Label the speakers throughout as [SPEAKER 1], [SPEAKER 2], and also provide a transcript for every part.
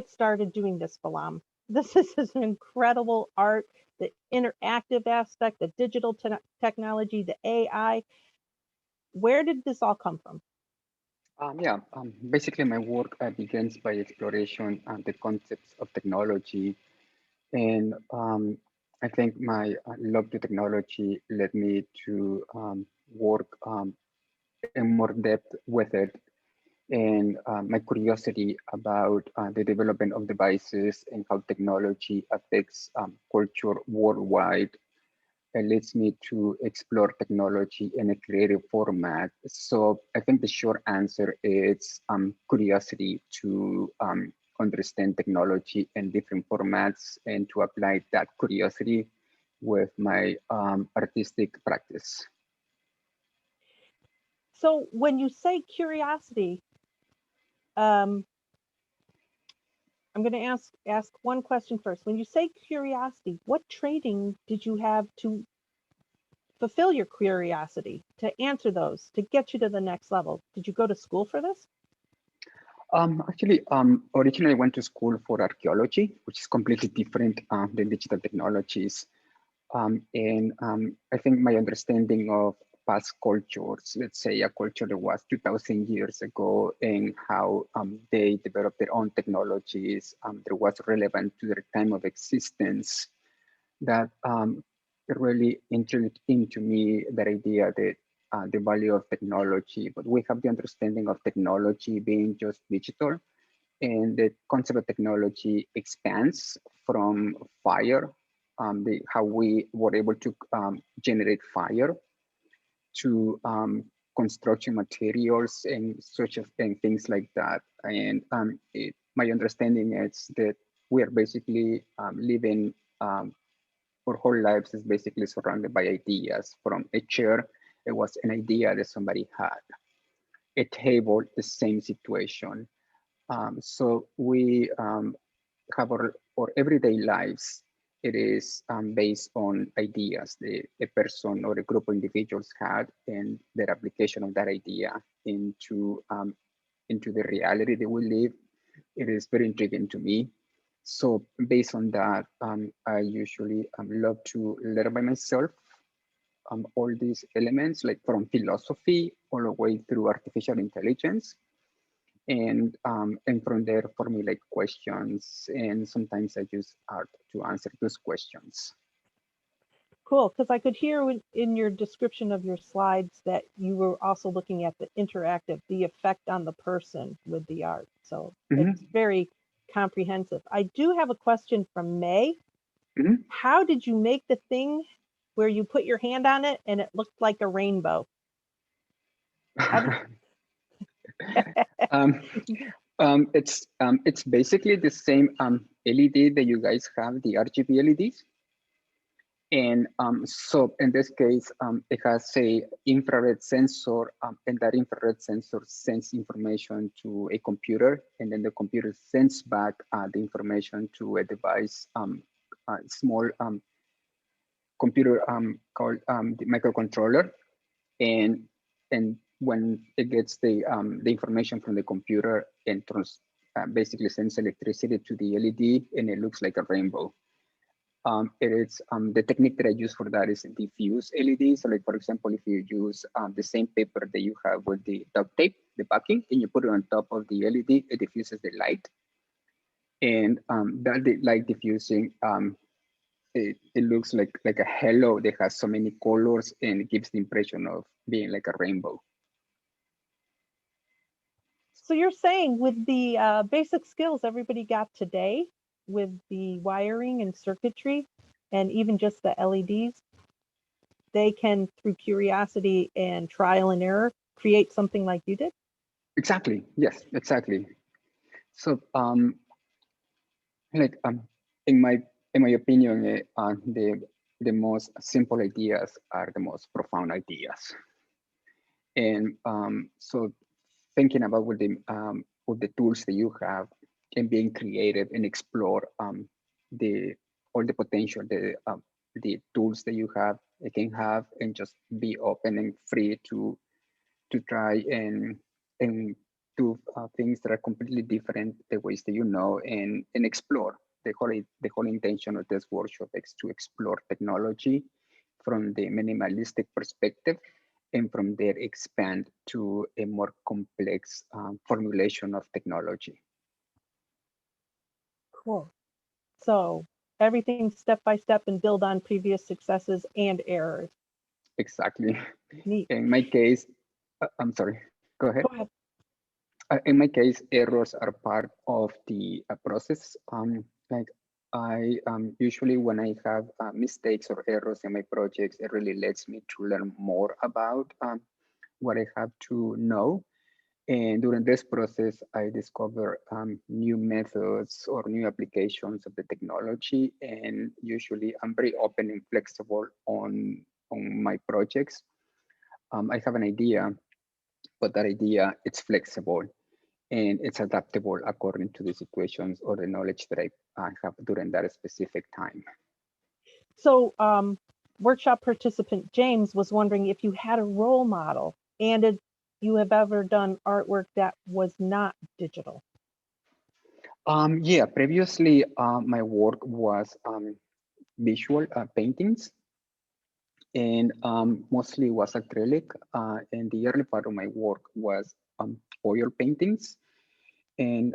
[SPEAKER 1] started doing this, Balam. This is an incredible art, the interactive aspect, the digital technology, the AI. Where did this all come from?
[SPEAKER 2] Basically, my work begins by exploration and the concepts of technology. And I think my love to technology led me to work in more depth with it. And my curiosity about the development of devices and how technology affects culture worldwide leads me to explore technology in a creative format. So I think the short answer is curiosity to understand technology in different formats and to apply that curiosity with my artistic practice.
[SPEAKER 1] So when you say curiosity, um, I'm going to ask one question first. When you say curiosity, what training did you have to fulfill your curiosity, to answer those, to get you to the next level? Did you go to school for this?
[SPEAKER 2] Originally I went to school for archaeology, which is completely different than digital technologies. And I think my understanding of past cultures, let's say a culture that was 2000 years ago, and how they developed their own technologies that was relevant to their time of existence, that really entered into me that idea that the value of technology, but we have the understanding of technology being just digital, and the concept of technology expands from fire, how we were able to generate fire, to construction materials and such and things like that. And my understanding is that we are basically living, our whole lives is basically surrounded by ideas. From a chair, it was an idea that somebody had. A table, the same situation. So we have our everyday lives. It is based on ideas that a person or a group of individuals had, and their application of that idea into the reality that we live. It is very intriguing to me. So based on that, I usually love to learn by myself all these elements, like from philosophy all the way through artificial intelligence, and from there formulate questions, and sometimes I use art to answer those questions.
[SPEAKER 1] Cool, because I could hear in your description of your slides that you were also looking at the interactive, the effect on the person with the art. So it's
[SPEAKER 2] Mhm,
[SPEAKER 1] very comprehensive. I do have a question from May.
[SPEAKER 2] mhm.
[SPEAKER 1] How did you make the thing where you put your hand on it and it looked like a rainbow? How did
[SPEAKER 2] um, it's basically the same LED that you guys have, the RGB LEDs. And so in this case, it has a infrared sensor, and that infrared sensor sends information to a computer, and then the computer sends back the information to a device, a small computer called the microcontroller, and when it gets the information from the computer and basically sends electricity to the LED, and it looks like a rainbow. It is the technique that I use for that is diffuse LEDs. So, like for example, if you use the same paper that you have with the duct tape, the backing, and you put it on top of the LED, it diffuses the light, and that the light diffusing, it looks like a halo that has so many colors, and it gives the impression of being like a rainbow.
[SPEAKER 1] So you're saying with the basic skills everybody got today with the wiring and circuitry and even just the LEDs, they can, through curiosity and trial and error, create something like you did?
[SPEAKER 2] Exactly. Yes. Exactly. So, like in my opinion, the most simple ideas are the most profound ideas. And so thinking about with the tools that you have, and being creative and explore the all the potential the tools that you have, it can have, and just be open and free to try and do things that are completely different the ways that you know, and explore. The whole intention of this workshop is to explore technology from the minimalistic perspective, and from there expand to a more complex formulation of technology.
[SPEAKER 1] Cool. So everything step by step and build on previous successes and errors.
[SPEAKER 2] Exactly.
[SPEAKER 1] Neat.
[SPEAKER 2] In my case, I'm sorry, go ahead.
[SPEAKER 1] Go ahead.
[SPEAKER 2] In my case, errors are part of the process. Like usually when I have mistakes or errors in my projects, it really lets me to learn more about what I have to know. And during this process, I discover new methods or new applications of the technology. And usually I'm very open and flexible on my projects. I have an idea, but that idea, it's flexible and it's adaptable according to the situations or the knowledge that I have during that specific time.
[SPEAKER 1] So workshop participant James was wondering if you had a role model and if you have ever done artwork that was not digital.
[SPEAKER 2] Yeah, previously my work was visual paintings, and mostly was acrylic. And the early part of my work was oil paintings. And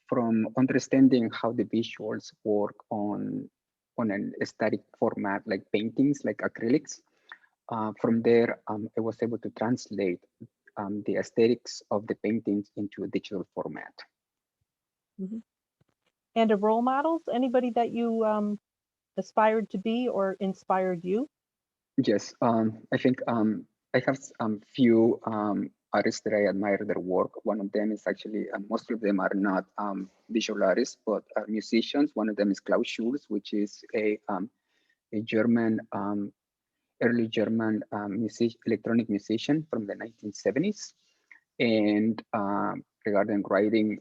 [SPEAKER 2] from understanding how the visuals work on an static format like paintings, like acrylics, from there I was able to translate the aesthetics of the paintings into a digital format.
[SPEAKER 1] Mhm. And of role models, anybody that you aspired to be or inspired you?
[SPEAKER 2] Yes, I think I have few artists that I admire their work. One of them is actually, most of them are not visual artists, but are musicians. One of them is Klaus Schulz, which is a German, early German electronic musician from the 1970s. And regarding writing,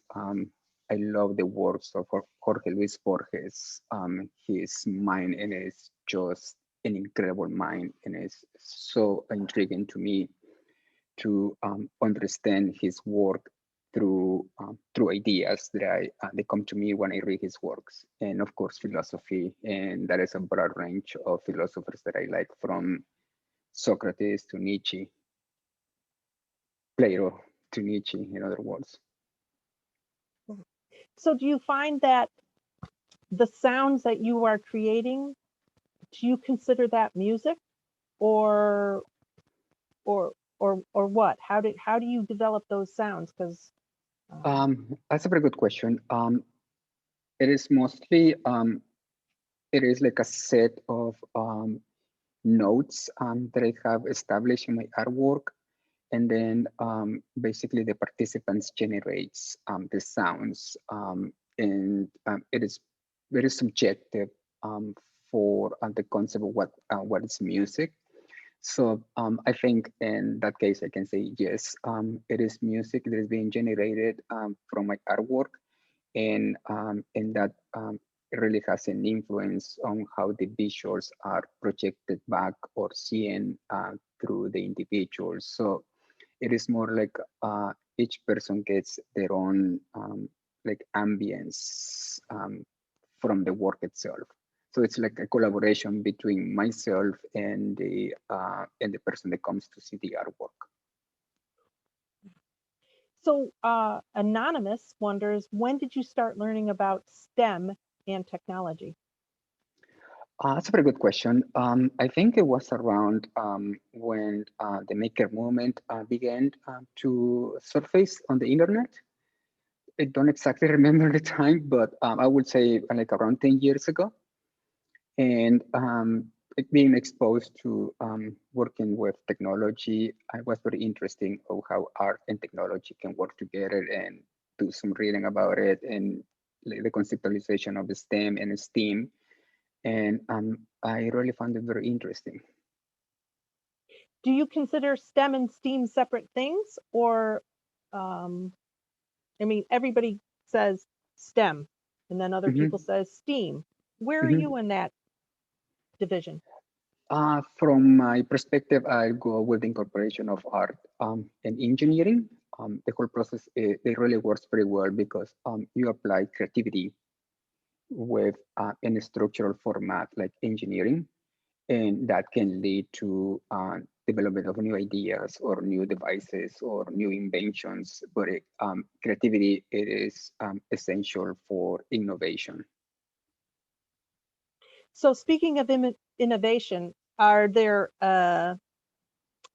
[SPEAKER 2] I love the works of Jorge Luis Borges. His mind and is just an incredible mind, and it's so intriguing to me to understand his work through ideas that they come to me when I read his works, and of course philosophy, and that is a broad range of philosophers that I like, from Socrates to Nietzsche, Plato to Nietzsche, in other words.
[SPEAKER 1] So do you find that the sounds that you are creating, do you consider that music or or what? How do you develop those sounds? Because
[SPEAKER 2] That's a very good question. It is mostly it is like a set of notes that I have established in my artwork, and then basically the participants generates the sounds, and it is very subjective for the concept of what is music. So I think in that case, I can say yes, it is music that is being generated from my artwork, and that it really has an influence on how the visuals are projected back or seen through the individuals. So it is more like each person gets their own like ambience from the work itself. So it's like a collaboration between myself and the person that comes to see the artwork.
[SPEAKER 1] so Anonymous wonders, when did you start learning about STEM and technology?
[SPEAKER 2] That's a very good question. I think it was around when the maker movement began to surface on the internet. I don't exactly remember the time, but I would say like around 10 years ago. And being exposed to working with technology, I was very interesting of how art and technology can work together, and do some reading about it, and like the conceptualization of the STEM and STEAM. And I really found it very interesting.
[SPEAKER 1] Do you consider STEM and STEAM separate things, or um, I mean, everybody says STEM, and then other
[SPEAKER 2] Mhm,
[SPEAKER 1] people says STEAM. Where are
[SPEAKER 2] mhm.
[SPEAKER 1] you in that division?
[SPEAKER 2] From my perspective, I go with the incorporation of art and engineering. the whole process, it really works pretty well because you apply creativity with any structural format like engineering, and that can lead to development of new ideas or new devices or new inventions. But creativity, it is essential for innovation.
[SPEAKER 1] So speaking of innovation, are there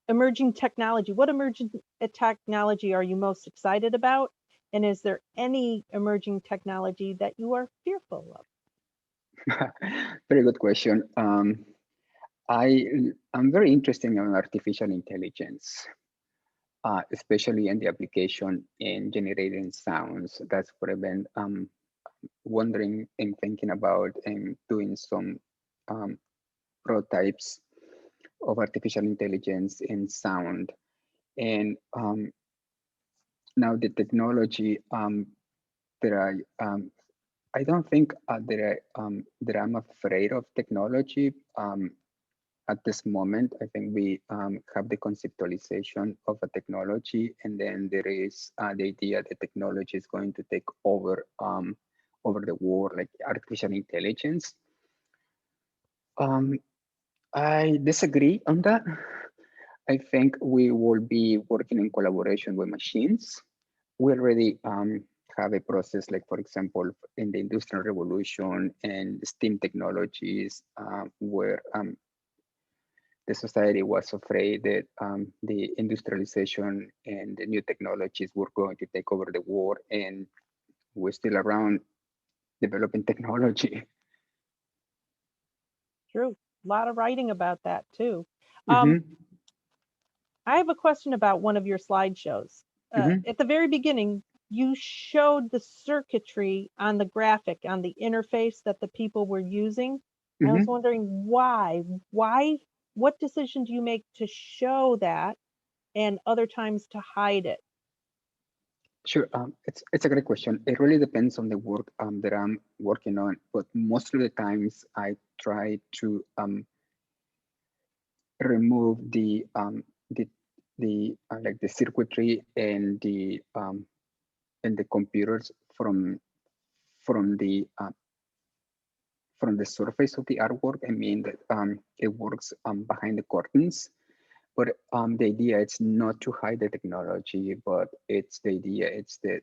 [SPEAKER 1] emerging technology? What emerging technology are you most excited about? And is there any emerging technology that you are fearful of?
[SPEAKER 2] Very good question. I'm very interested in artificial intelligence, especially in the application in generating sounds. That's what I've been wondering and thinking about and doing some um, prototypes of artificial intelligence in sound. And now the technology that I don't think that I'm afraid of technology. At this moment, I think we have the conceptualization of a technology, and then there is the idea that technology is going to take over the world, like artificial intelligence. Um, I disagree on that. I think we will be working in collaboration with machines. We already have a process, like for example, in the Industrial Revolution and STEAM technologies, where the society was afraid that the industrialization and the new technologies were going to take over the world, and we're still around developing technology.
[SPEAKER 1] True. A lot of writing about that too. Um,
[SPEAKER 2] Hmm.
[SPEAKER 1] I have a question about one of your slideshows.
[SPEAKER 2] Hmm.
[SPEAKER 1] At the very beginning, you showed the circuitry on the graphic, on the interface that the people were using. I was
[SPEAKER 2] Hmm.
[SPEAKER 1] wondering why. Why? What decision do you make to show that and other times to hide it?
[SPEAKER 2] Sure, it's a great question. It really depends on the work that I'm working on, but most of the times I try to remove the like the circuitry and the computers from from the surface of the artwork. I mean that it works behind the curtains, but the idea it's not to hide the technology, but it's the idea it's the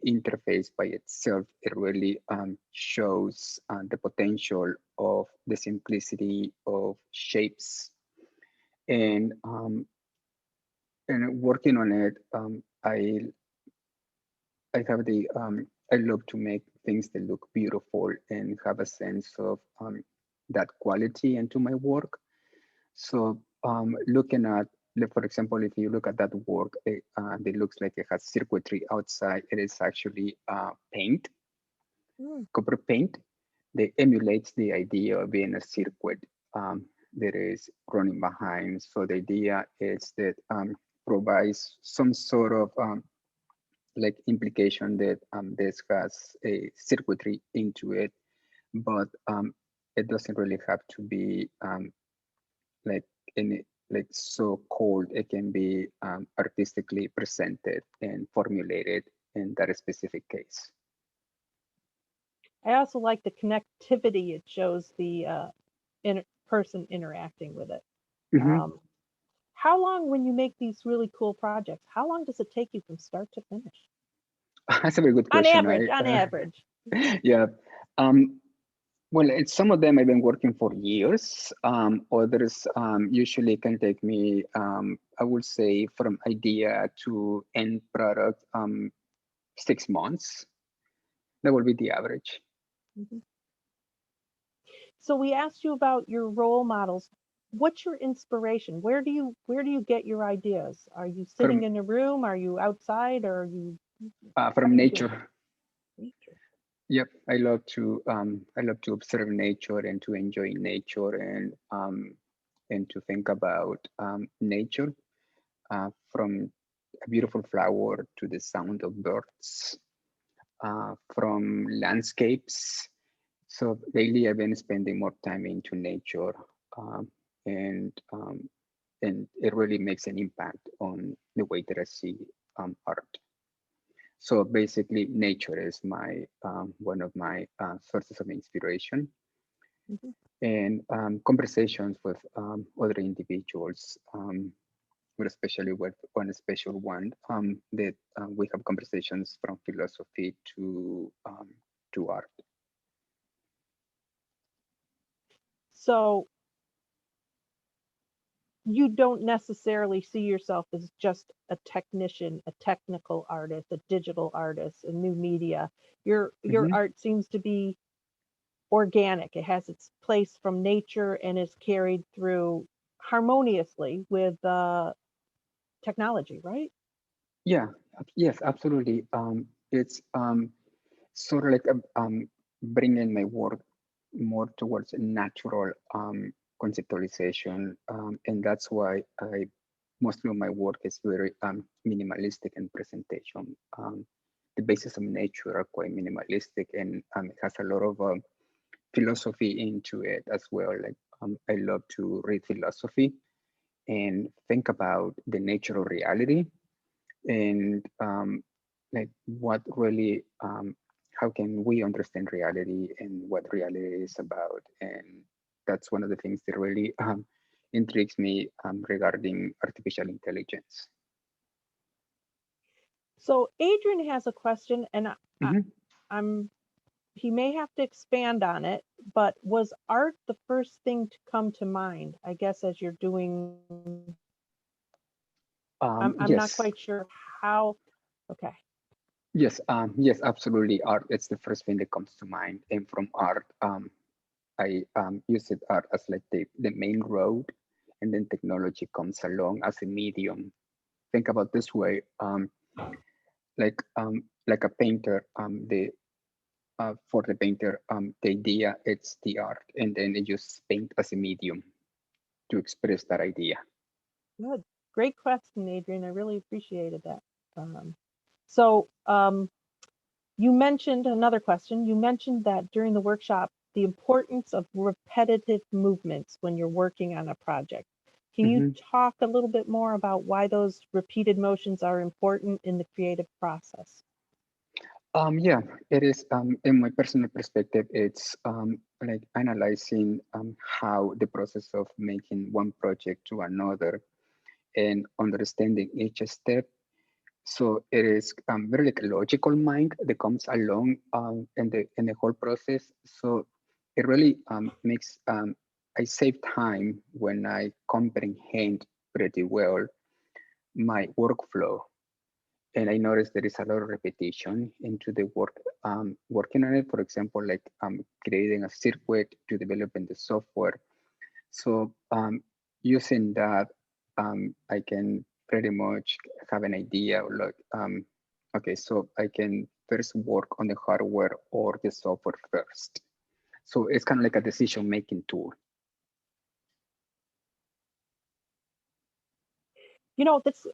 [SPEAKER 2] interface by itself. It really shows the potential of the simplicity of shapes, and working on it, I have the I love to make things that look beautiful and have a sense of that quality into my work. So looking at, like, for example, if you look at that work, it looks like it has circuitry outside. It is actually paint,
[SPEAKER 1] Mm.
[SPEAKER 2] copper paint, that emulates the idea of being a circuit that is running behind. So the idea is that provides some sort of like implication that this has a circuitry into it, but it doesn't really have to be like in like so cold. It can be artistically presented and formulated in that specific case.
[SPEAKER 1] I also like the connectivity it shows the person interacting with it.
[SPEAKER 2] Hmm.
[SPEAKER 1] Um, how long, when you make these really cool projects, how long does it take you from start to finish?
[SPEAKER 2] That's a very good
[SPEAKER 1] On
[SPEAKER 2] question.
[SPEAKER 1] average, on average.
[SPEAKER 2] Yeah. Um, well, it's some of them I've been working for years. Others usually can take me, I would say, from idea to end product, 6 months. That would be the average.
[SPEAKER 1] Mhm. So we asked you about your role models. What's your inspiration? Where do you get your ideas? Are you sitting
[SPEAKER 2] From
[SPEAKER 1] in a room? Are you outside? Or are you how
[SPEAKER 2] from
[SPEAKER 1] do you do it?
[SPEAKER 2] nature.
[SPEAKER 1] Nature.
[SPEAKER 2] Yep, I love to observe nature and to enjoy nature and to think about nature, from a beautiful flower to the sound of birds, from landscapes. So lately, I've been spending more time into nature, um, and um, and it really makes an impact on the way that I see. art. So basically, nature is my one of my sources of inspiration,
[SPEAKER 1] Mhm.
[SPEAKER 2] and conversations with other individuals, but especially with one special one that we have conversations from philosophy to art.
[SPEAKER 1] So you don't necessarily see yourself as just a technician, a technical artist, a digital artist, a new media. Your
[SPEAKER 2] Mhm.
[SPEAKER 1] art seems to be organic. It has its place from nature and is carried through harmoniously with technology, right?
[SPEAKER 2] Yeah, yes, absolutely. It's sort of like bringing my work more towards a natural conceptualization, and that's why I mostly of my work is very minimalistic in presentation. The basis of nature are quite minimalistic, and it has a lot of philosophy into it as well. Like I love to read philosophy and think about the nature of reality and like what really how can we understand reality and what reality is about, and that's one of the things that really intrigues me regarding artificial intelligence.
[SPEAKER 1] So Adrian has a question, and
[SPEAKER 2] Hmm.
[SPEAKER 1] I'm he may have to expand on it, but was art the first thing to come to mind? I guess as you're doing, I'm not quite
[SPEAKER 2] Yes,
[SPEAKER 1] sure how. Okay.
[SPEAKER 2] yes, absolutely. Art, it's the first thing that comes to mind, and from art I use it art as like the main road, and then technology comes along as a medium. Think about this way. Like a painter, the for the painter, the idea it's the art, and then they use paint as a medium to express that idea.
[SPEAKER 1] Good. Great question, Adrian. I really appreciated that. Um, so you mentioned another question. You mentioned that during the workshop, the importance of repetitive movements when you're working on a project. Can you
[SPEAKER 2] Hmm.
[SPEAKER 1] talk a little bit more about why those repeated motions are important in the creative process?
[SPEAKER 2] Yeah, it is. In my personal perspective, it's like analyzing how the process of making one project to another and understanding each step. So it is very like a logical mind that comes along in the whole process. So it really makes I save time when I comprehend pretty well my workflow, and I notice there is a lot of repetition into the work working on it. For example, like creating a circuit to developing the software. So using that, I can pretty much have an idea of like, okay, so I can first work on the hardware or the software first. So it's kind of like a decision-making tool.
[SPEAKER 1] This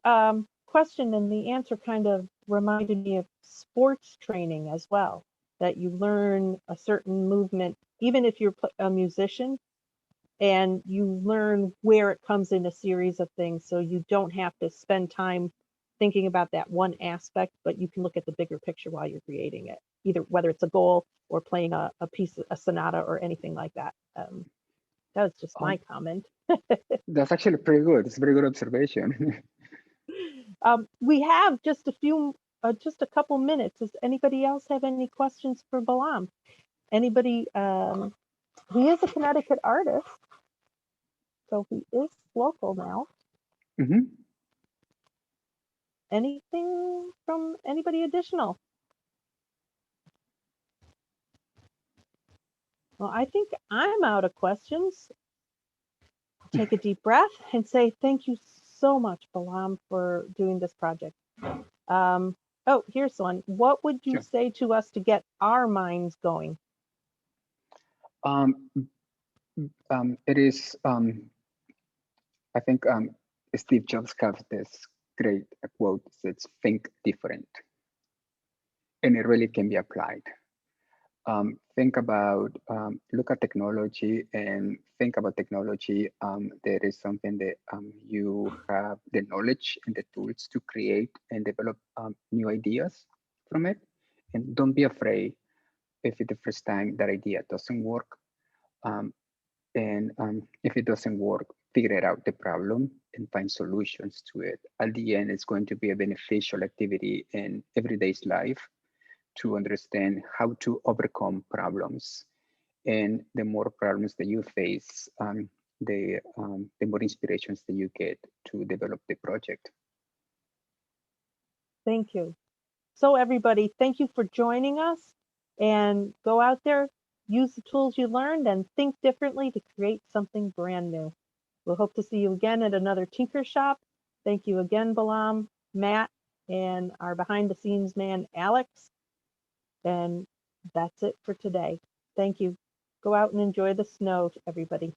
[SPEAKER 1] question and the answer kind of reminded me of sports training as well, that you learn a certain movement, even if you're a musician, and you learn where it comes in a series of things. So you don't have to spend time thinking about that one aspect, but you can look at the bigger picture while you're creating it, either whether it's a goal or playing a piece, a sonata or anything like that. That was just my
[SPEAKER 2] Um,
[SPEAKER 1] comment.
[SPEAKER 2] that's actually pretty good. It's a very good observation.
[SPEAKER 1] We have just a couple minutes. Does anybody else have any questions for Balam? Anybody? He is a Connecticut artist, so he is local now.
[SPEAKER 2] Hmm.
[SPEAKER 1] Anything from anybody additional? Well, I think I'm out of questions. Take a deep breath and say thank you so much, Balam, for doing this project. Oh, here's one. What would you
[SPEAKER 2] Sure.
[SPEAKER 1] say to us to get our minds going?
[SPEAKER 2] Um, it is, I think Steve Jobs has this great quote, it's think different, and it really can be applied. Think about, look at technology and think about technology. There is something that you have the knowledge and the tools to create and develop new ideas from it. And don't be afraid if it's the first time that idea doesn't work. Um, and if it doesn't work, figure out the problem and find solutions to it. At the end, it's going to be a beneficial activity in everyday's life to understand how to overcome problems. And the more problems that you face, the more inspirations that you get to develop the project.
[SPEAKER 1] Thank you. So everybody, thank you for joining us, and go out there, use the tools you learned, and think differently to create something brand new. We'll hope to see you again at another Tinker Shop. Thank you again, Balam, Matt, and our behind the scenes man, Alex. And that's it for today. Thank you. Go out and enjoy the snow, everybody.